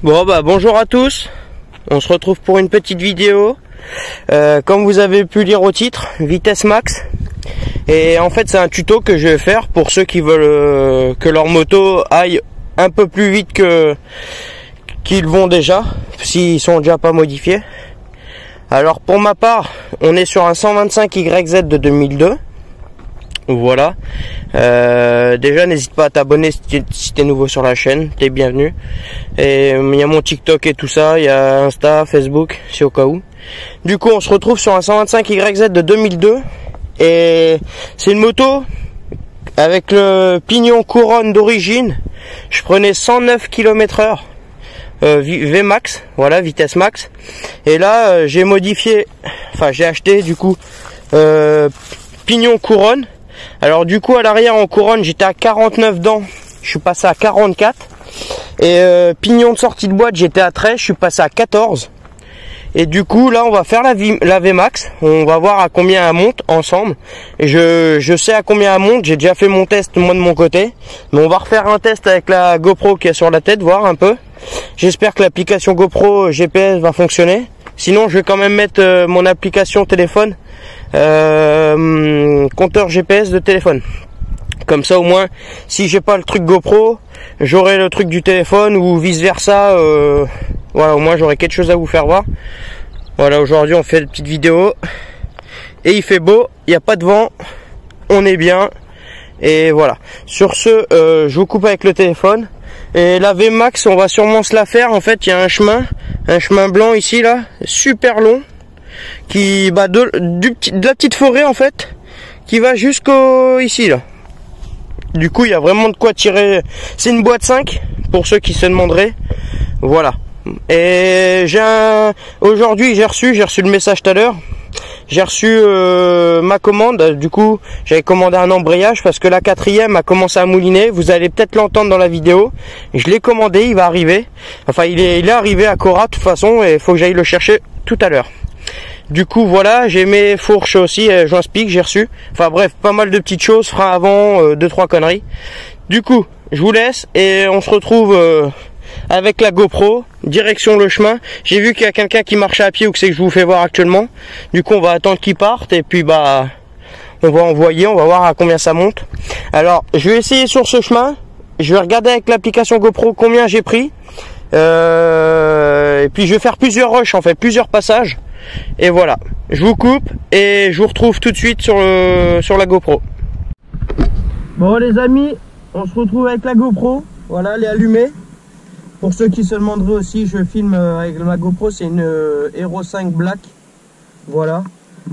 Bon bah bonjour à tous, on se retrouve pour une petite vidéo. Comme vous avez pu lire au titre, vitesse max. Et en fait c'est un tuto que je vais faire pour ceux qui veulent que leur moto aille un peu plus vite que qu'ils vont déjà, s'ils sont déjà pas modifiés. Alors pour ma part, on est sur un 125 YZ de 2002. Voilà. Déjà n'hésite pas à t'abonner si t'es nouveau sur la chaîne, t'es bienvenu. Et il y a mon TikTok et tout ça, il y a Insta, Facebook, c'est au cas où. Du coup on se retrouve sur un 125 YZ de 2002. Et c'est une moto avec le pignon couronne d'origine. Je prenais 109 km/h Vmax, voilà, vitesse max. Et là j'ai modifié, enfin j'ai acheté du coup pignon couronne. Alors du coup à l'arrière en couronne j'étais à 49 dents, je suis passé à 44. Et pignon de sortie de boîte j'étais à 13, je suis passé à 14. Et du coup là on va faire la Vmax, on va voir à combien elle monte ensemble. Et je sais à combien elle monte, j'ai déjà fait mon test moi de mon côté. Mais on va refaire un test avec la GoPro qui est sur la tête, voir un peu. J'espère que l'application GoPro GPS va fonctionner. Sinon je vais quand même mettre mon application téléphone, compteur GPS de téléphone. Comme ça au moins si j'ai pas le truc GoPro, j'aurai le truc du téléphone ou vice versa. Voilà, au moins j'aurai quelque chose à vous faire voir. Voilà, aujourd'hui on fait une petite vidéo. Et il fait beau, il n'y a pas de vent, on est bien. Et voilà. Sur ce, je vous coupe avec le téléphone. Et la Vmax, on va sûrement se la faire. En fait, il y a un chemin blanc ici là, super long, qui de la petite forêt en fait, qui va jusqu'au ici là. Du coup, il y a vraiment de quoi tirer. C'est une boîte 5 pour ceux qui se demanderaient. Voilà. Et aujourd'hui j'ai reçu le message tout à l'heure. J'ai reçu ma commande. Du coup j'avais commandé un embrayage parce que la 4e a commencé à mouliner. Vous allez peut-être l'entendre dans la vidéo. Je l'ai commandé, il va arriver. Enfin il est arrivé à Cora de toute façon. Et il faut que j'aille le chercher tout à l'heure. Du coup voilà, j'ai mes fourches aussi, joints spic, j'ai reçu. Enfin bref, pas mal de petites choses, frein avant, 2-3 conneries. Du coup je vous laisse et on se retrouve avec la GoPro, direction le chemin. J'ai vu qu'il y a quelqu'un qui marche à pied ou que c'est que je vous fais voir actuellement. Du coup on va attendre qu'il parte et puis bah on va envoyer, on va voir à combien ça monte. Alors je vais essayer sur ce chemin. Je vais regarder avec l'application GoPro combien j'ai pris. Et puis je vais faire plusieurs rushs en fait, plusieurs passages. Et voilà, je vous coupe et je vous retrouve tout de suite sur la GoPro. Bon les amis, on se retrouve avec la GoPro. Voilà, elle est allumée. Pour ceux qui se demanderaient aussi, je filme avec ma GoPro, c'est une Hero 5 Black. Voilà.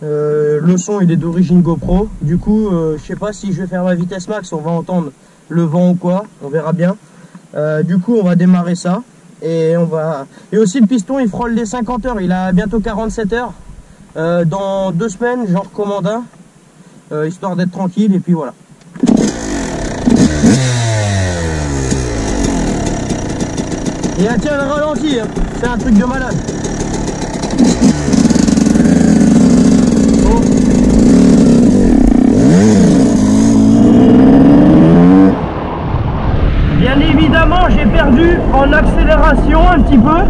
Le son il est d'origine GoPro. Du coup, je sais pas si je vais faire ma vitesse max, on va entendre le vent ou quoi, on verra bien. Du coup, on va démarrer ça. Et aussi le piston, il frôle les 50 heures, il a bientôt 47 heures. Dans 2 semaines, j'en recommande un, histoire d'être tranquille, et puis voilà. Et elle tient le ralenti, hein. C'est un truc de malade. Oh. Bien évidemment, j'ai perdu en accélération un petit peu.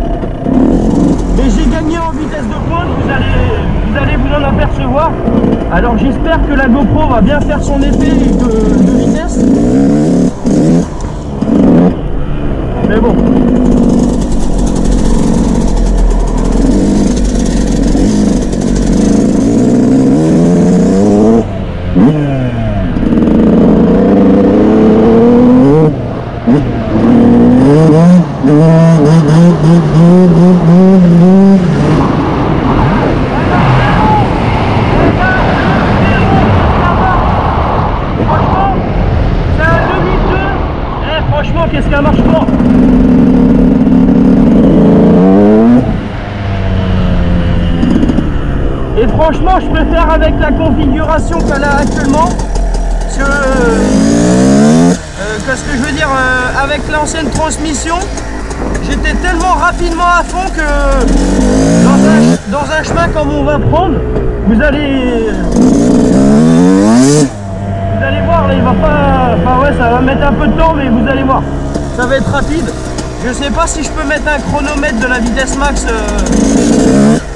Mais j'ai gagné en vitesse de pointe, vous allez vous en apercevoir. Alors j'espère que la GoPro va bien faire son effet de vitesse. Mais bon. Franchement, qu'est-ce qu'elle marche fort. Et franchement, je préfère avec la configuration qu'elle a actuellement. Parce que ce que je veux dire, avec l'ancienne transmission, j'étais tellement rapidement à fond que dans un chemin comme on va prendre, vous allez voir là, il va pas, enfin ouais, ça va mettre un peu de temps, mais vous allez voir, ça va être rapide. Je sais pas si je peux mettre un chronomètre de la vitesse max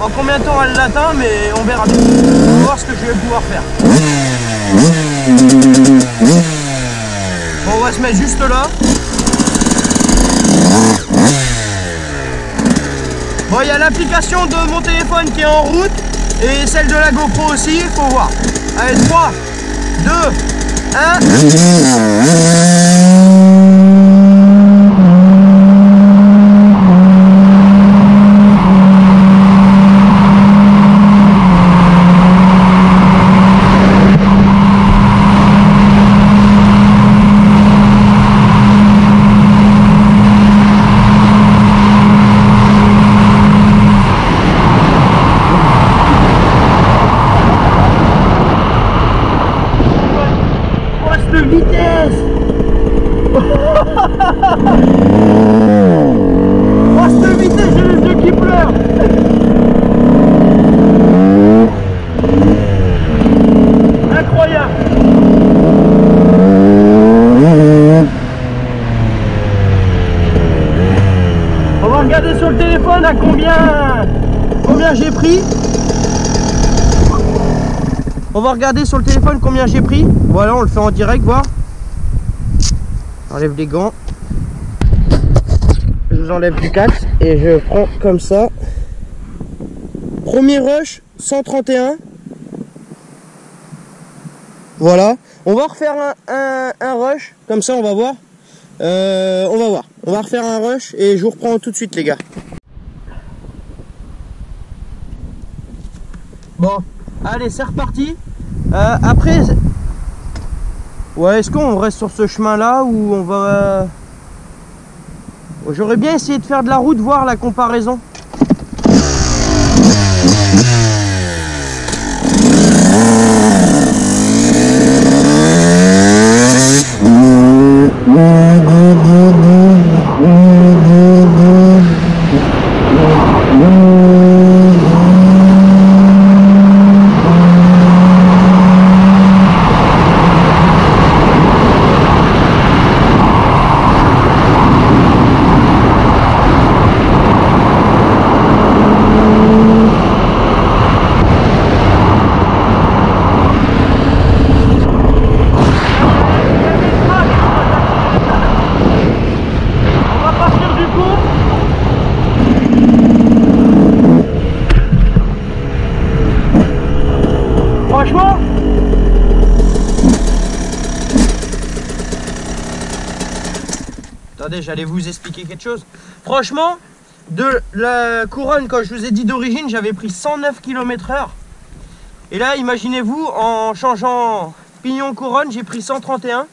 en combien de temps elle l'atteint, mais on verra bien. On va voir ce que je vais pouvoir faire. Bon, on va se mettre juste là. Bon, il y a l'application de mon téléphone qui est en route et celle de la GoPro aussi, il faut voir. Allez, 3, 2, 1. Vitesse. Oh, cette vitesse, j'ai les yeux qui pleurent. Incroyable. On va regarder sur le téléphone à combien j'ai pris. On va regarder sur le téléphone combien j'ai pris. Voilà, on le fait en direct, voir. J'enlève les gants. Je vous enlève du casque et je prends comme ça. Premier rush, 131. Voilà. On va refaire un rush. Comme ça, on va voir. On va voir. On va refaire un rush et je vous reprends tout de suite, les gars. Bon. Allez, c'est reparti. Après, ouais, est-ce qu'on reste sur ce chemin-là ou on va... J'aurais bien essayé de faire de la route, voir la comparaison. Franchement, attendez, j'allais vous expliquer quelque chose. Franchement, de la couronne, quand je vous ai dit d'origine, j'avais pris 109 km/h. Et là, imaginez-vous, en changeant pignon couronne, j'ai pris 131.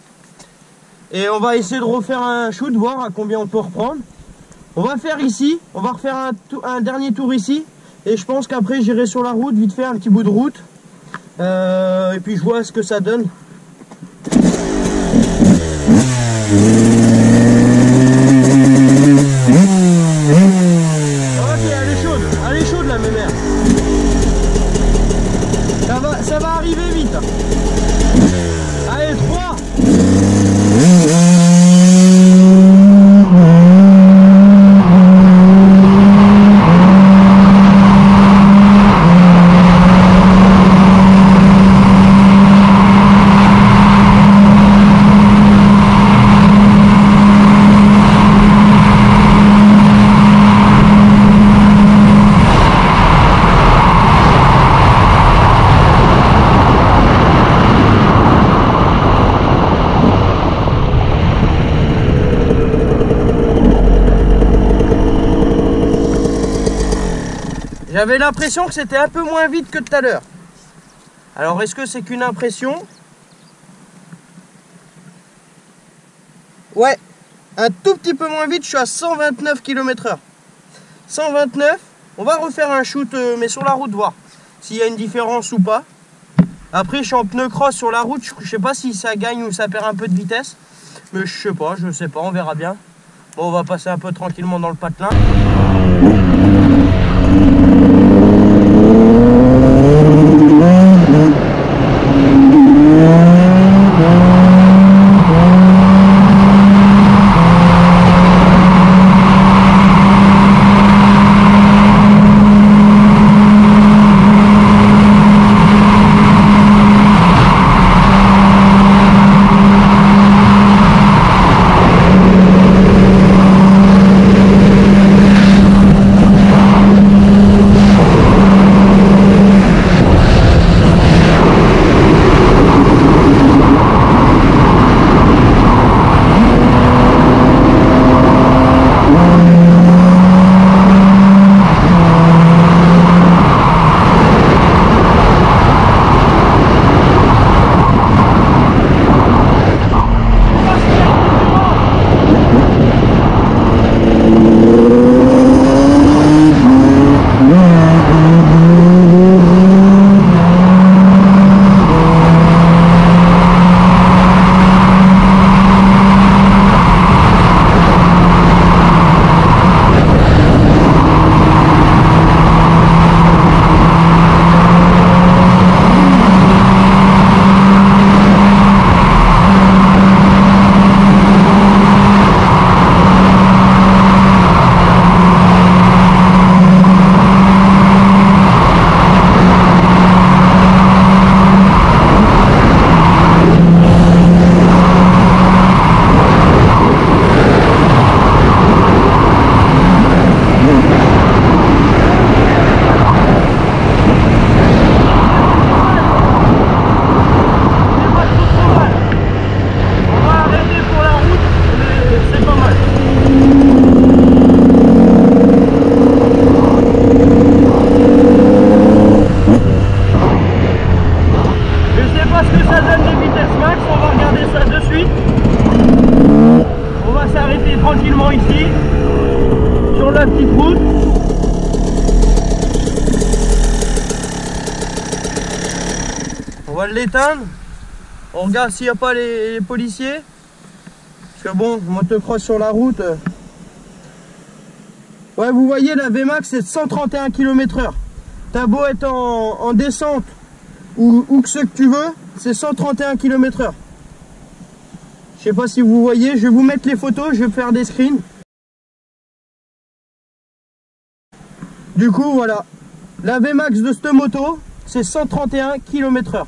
Et on va essayer de refaire un shoot, voir à combien on peut reprendre. On va faire ici, on va refaire un dernier tour ici. Et je pense qu'après, j'irai sur la route, vite fait, un petit bout de route. Et puis je vois ce que ça donne. Ok, elle est chaude la mémère. Ça va arriver vite. Allez, 3. J'avais l'impression que c'était un peu moins vite que tout à l'heure. Alors est-ce que c'est qu'une impression? Ouais, un tout petit peu moins vite, je suis à 129 km/h. 129, on va refaire un shoot mais sur la route, voir s'il y a une différence ou pas. Après je suis en pneu cross sur la route, je sais pas si ça gagne ou ça perd un peu de vitesse. Mais je sais pas, on verra bien. Bon, on va passer un peu tranquillement dans le patelin. la petite route. On va l'éteindre. On regarde s'il n'y a pas les policiers. Parce que bon, motocross sur la route. Ouais, vous voyez, la VMAX c'est 131 km/h. T'as beau être en descente ou que ce que tu veux, c'est 131 km/h. Je sais pas si vous voyez, je vais vous mettre les photos, je vais faire des screens. Du coup, voilà. La VMAX de cette moto, c'est 131 km/h.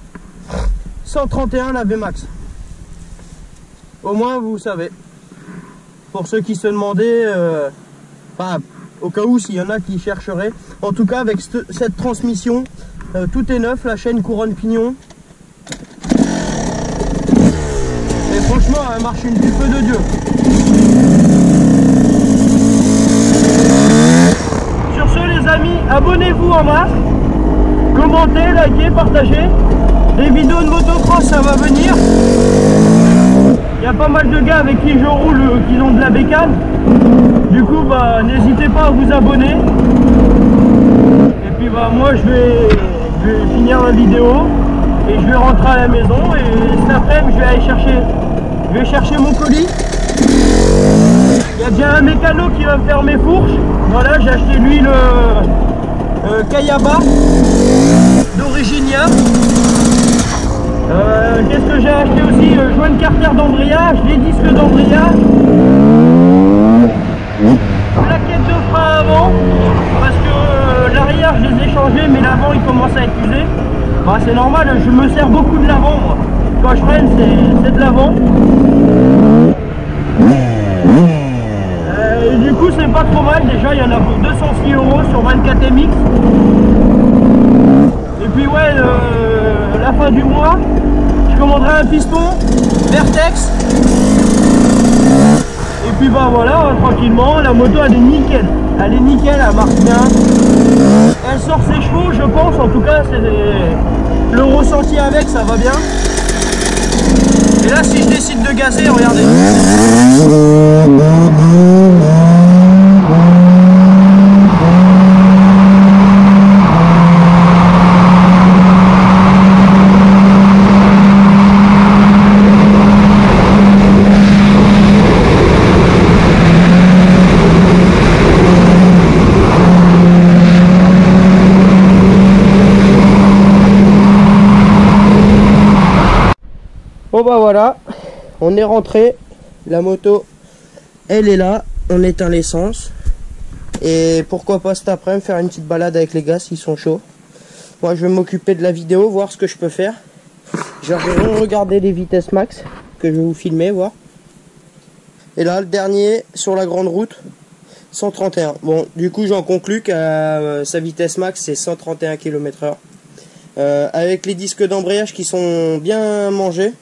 131 la VMAX. Au moins, vous savez. Pour ceux qui se demandaient, au cas où s'il y en a qui chercheraient. En tout cas, avec cette transmission, tout est neuf, la chaîne couronne pignon. Et franchement, elle marche du feu de Dieu. Sur ce, les amis, abonnez-vous en masse. Commentez, likez, partagez. Les vidéos de motocross, ça va venir. Il y a pas mal de gars avec qui je roule qui ont de la bécane. Du coup, n'hésitez pas à vous abonner. Et puis moi je vais finir la vidéo et je vais rentrer à la maison. Et cet après-midi, je vais aller chercher mon colis. Il y a déjà un mécano qui va me faire mes fourches. Voilà, j'ai acheté l'huile Kayaba d'origine Yam. Qu'est-ce que j'ai acheté aussi? Joint carter d'embrayage, les disques d'embrayage, plaquettes de frein avant, parce que l'arrière je les ai changés, mais l'avant il commence à être usé. C'est normal, je me sers beaucoup de l'avant moi. Quand je freine, c'est de l'avant. Et du coup c'est pas trop mal, déjà il y en a pour 206 € sur 24 MX. Et puis ouais, la fin du mois, je commanderai un piston Vertex. Et puis voilà, tranquillement, la moto elle est nickel. Elle est nickel, elle marche bien. Elle sort ses chevaux, je pense, en tout cas c'est le ressenti avec, ça va bien. Et là si je décide de gazer, regardez. Bon voilà, on est rentré, la moto elle est là, on éteint l'essence et pourquoi pas cet après-midi faire une petite balade avec les gars s'ils sont chauds. Moi je vais m'occuper de la vidéo, voir ce que je peux faire. Je vais regarder les vitesses max que je vais vous filmer, voir. Et là le dernier sur la grande route, 131. Bon du coup j'en conclus qu'à sa vitesse max c'est 131 km/h. Avec les disques d'embrayage qui sont bien mangés.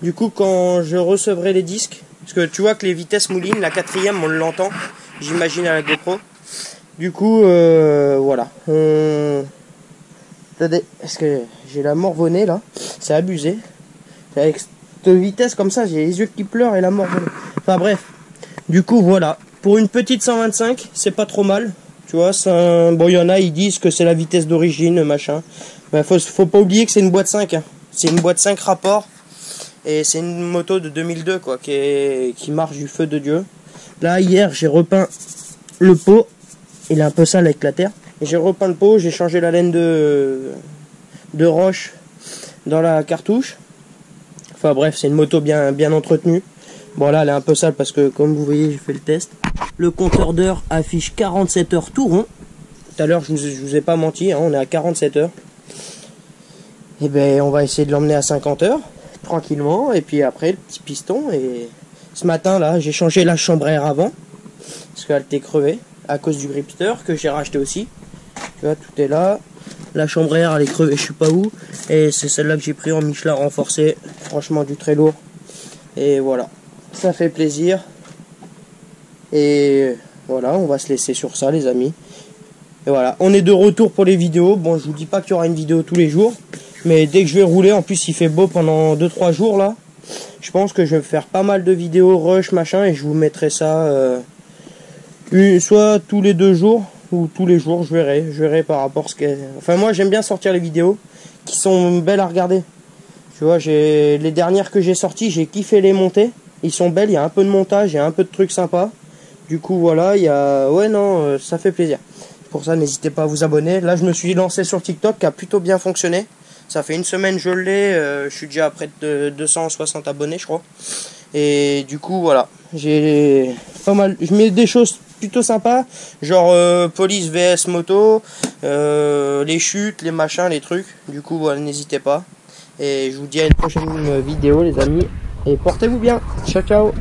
Du coup quand je recevrai les disques, parce que tu vois que les vitesses moulinent, la 4e on l'entend, j'imagine à la GoPro. Du coup voilà. Attendez, est-ce que j'ai la morvonnée là? C'est abusé. Avec cette vitesse comme ça, j'ai les yeux qui pleurent et la morvonnée. Enfin bref. Du coup voilà. Pour une petite 125, c'est pas trop mal. Tu vois, bon il y en a, ils disent que c'est la vitesse d'origine, machin. Mais faut pas oublier que c'est une boîte 5. Hein. C'est une boîte 5 rapport. Et c'est une moto de 2002 quoi, qui marche du feu de Dieu. Là hier j'ai repeint le pot. Il est un peu sale avec la terre. Et j'ai repeint le pot, j'ai changé la laine de roche dans la cartouche. Enfin bref, c'est une moto bien entretenue. Bon là elle est un peu sale parce que comme vous voyez j'ai fait le test. Le compteur d'heures affiche 47 heures tout rond. Tout à l'heure je vous ai pas menti, hein, on est à 47 heures. Et ben on va essayer de l'emmener à 50 heures. Tranquillement, et puis après le petit piston. Et ce matin là j'ai changé la chambre à air avant parce qu'elle était crevée à cause du gripster que j'ai racheté aussi. Tu vois, tout est là, la chambre à air elle est crevée je sais pas où, et c'est celle-là que j'ai pris en Michelin renforcé, franchement du très lourd. Et voilà, ça fait plaisir. Et voilà, on va se laisser sur ça les amis. Et voilà, on est de retour pour les vidéos. Bon, je vous dis pas qu'il y aura une vidéo tous les jours, mais dès que je vais rouler, en plus il fait beau pendant 2-3 jours là, je pense que je vais faire pas mal de vidéos rush machin, et je vous mettrai ça soit tous les 2 jours ou tous les jours, je verrai par rapport à ce que. Enfin moi j'aime bien sortir les vidéos qui sont belles à regarder. Tu vois, les dernières que j'ai sorties, j'ai kiffé les monter. Ils sont belles, il y a un peu de montage, il y a un peu de trucs sympas. Du coup voilà, il y a. Ouais non, ça fait plaisir. Pour ça, n'hésitez pas à vous abonner. Là je me suis lancé sur TikTok qui a plutôt bien fonctionné. Ça fait une semaine je l'ai, je suis déjà à près de 260 abonnés je crois. Et du coup voilà, j'ai pas mal. Je mets des choses plutôt sympas, genre police vs moto, les chutes, les machins, les trucs. Du coup voilà, n'hésitez pas. Et je vous dis à une prochaine vidéo les amis. Et portez-vous bien. Ciao ciao.